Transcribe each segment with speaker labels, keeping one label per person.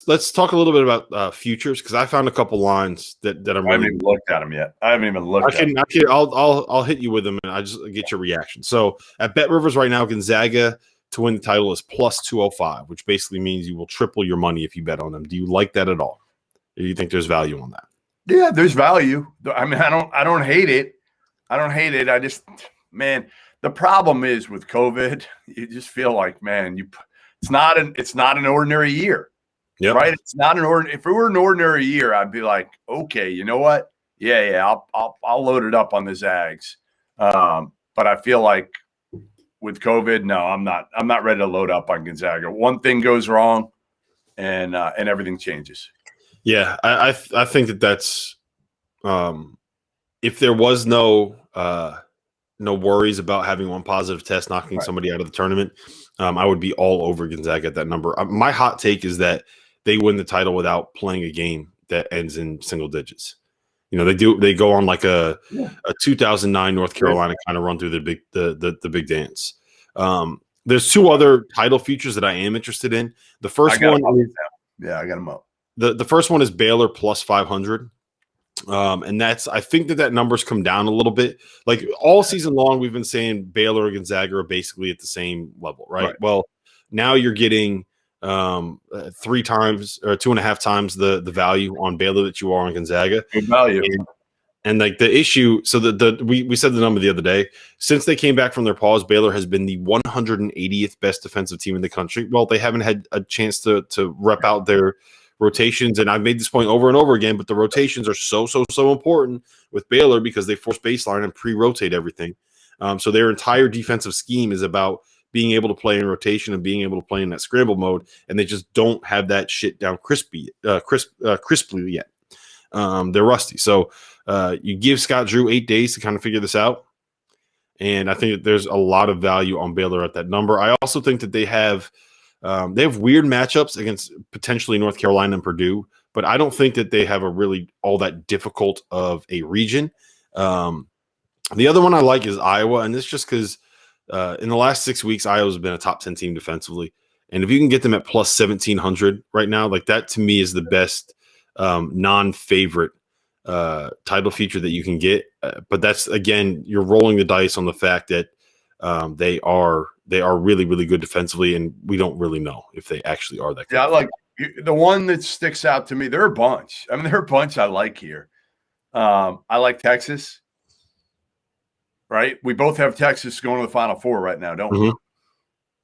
Speaker 1: let's talk a little bit about futures, because I found a couple lines that I'm
Speaker 2: I haven't
Speaker 1: really
Speaker 2: even looked at them yet. I haven't even looked at them.
Speaker 1: I'll hit you with them, and I just get your reaction. So at Bet Rivers right now, Gonzaga to win the title is plus 205, which basically means you will triple your money if you bet on them. Do you like that at all? Or do you think there's value on that?
Speaker 2: Yeah, there's value. I mean, I don't hate it. I don't hate it. I just, man, the problem is with COVID, you just feel like, man, it's not an ordinary year.
Speaker 1: Yep.
Speaker 2: Right? It's not an ordinary. If it were an ordinary year, I'd be like, okay, you know what? Yeah, I'll load it up on the Zags. But I feel like with COVID, no, I'm not ready to load up on Gonzaga. One thing goes wrong, and everything changes.
Speaker 1: Yeah, I think that's if there was no worries about having one positive test knocking somebody out of the tournament, I would be all over Gonzaga at that number. My hot take is that they win the title without playing a game that ends in single digits. You know, they go on like a 2009 North Carolina kind of run through the big dance. There's two other title futures that I am interested in. The first one,
Speaker 2: I got them up.
Speaker 1: The first one is Baylor plus 500. And I think that number's come down a little bit. Like all season long, we've been saying Baylor and Gonzaga are basically at the same level, right? Well, now you're getting 3 times or 2.5 times the value on Baylor that you are on Gonzaga.
Speaker 2: Good value.
Speaker 1: And like the issue, so we said the number the other day. Since they came back from their pause, Baylor has been the 180th best defensive team in the country. Well, they haven't had a chance to rep out their rotations, and I've made this point over and over again, but the rotations are so important with Baylor because they force baseline and pre-rotate everything. So their entire defensive scheme is about being able to play in rotation and being able to play in that scramble mode, and they just don't have that shit down crisply yet. They're rusty. So you give Scott Drew 8 days to kind of figure this out, and I think that there's a lot of value on Baylor at that number. I also think that they have weird matchups against potentially North Carolina and Purdue, but I don't think that they have a really all that difficult of a region. The other one I like is Iowa, and this just because in the last 6 weeks, Iowa's been a top 10 team defensively. And if you can get them at plus 1,700 right now, like that to me is the best non-favorite title feature that you can get. But that's, again, you're rolling the dice on the fact that they are really, really good defensively, and we don't really know if they actually are that good.
Speaker 2: Yeah, I like the one that sticks out to me. There are a bunch. I mean, there are a bunch I like here. I like Texas. Right? We both have Texas going to the Final Four right now, don't we?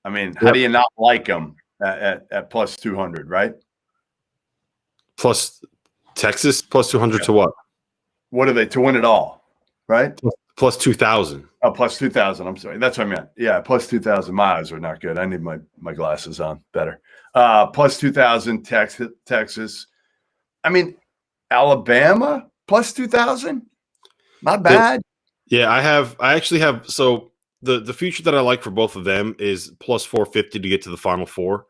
Speaker 2: I mean, how do you not like them at plus 200, right?
Speaker 1: Plus Texas, plus 200 to what?
Speaker 2: What are they? To win it all, right?
Speaker 1: Plus 2,000.
Speaker 2: Oh, plus 2,000. I'm sorry. That's what I meant. Yeah, plus 2,000. My eyes are not good. I need my glasses on better. Plus 2,000 Texas. I mean, Alabama, plus 2,000? Not bad.
Speaker 1: Yeah, I actually have. So the future that I like for both of them is plus 450 to get to the Final Four.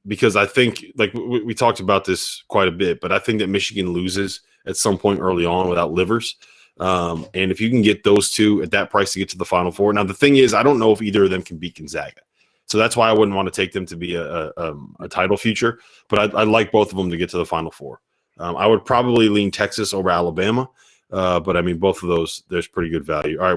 Speaker 1: Because I think, like we talked about this quite a bit, but I think that Michigan loses at some point early on without Livers. And if you can get those two at that price to get to the Final Four. Now, the thing is, I don't know if either of them can beat Gonzaga. So that's why I wouldn't want to take them to be a title future. But I'd like both of them to get to the Final Four. I would probably lean Texas over Alabama. But I mean, both of those, there's pretty good value. All right.